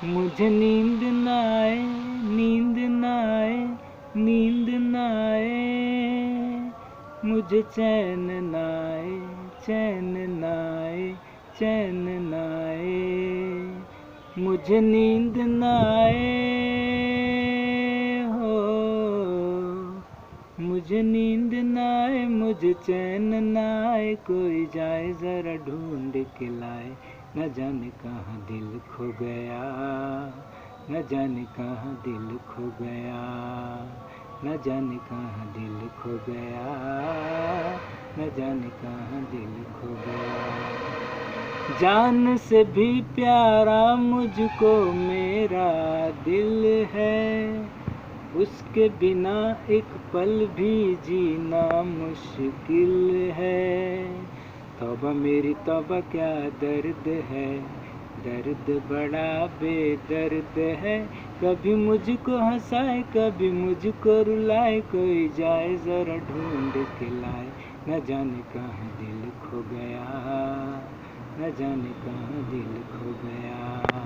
मुझे नींद न आए, नींद न आए, नींद न आए, मुझे चैन न आए, चैन न आए, चैन न आए, मुझे नींद न आए हो, मुझे नींद न आए, मुझे चैन न आए, कोई जाए जरा ढूंढ के लाए, न जाने कहाँ दिल खो गया, न जाने कहाँ दिल खो गया, न जाने कहाँ दिल खो गया, न जाने कहाँ दिल खो गया। जान से भी प्यारा मुझको मेरा दिल है, उसके बिना एक पल भी जीना मुश्किल है। तौबा मेरी तौबा क्या दर्द है, दर्द बड़ा बेदर्द है। कभी मुझको हंसाए, कभी मुझको रुलाए, कोई जाए जरा ढूंढ के लाए, न जाने कहाँ दिल खो गया, न जाने कहाँ दिल खो गया।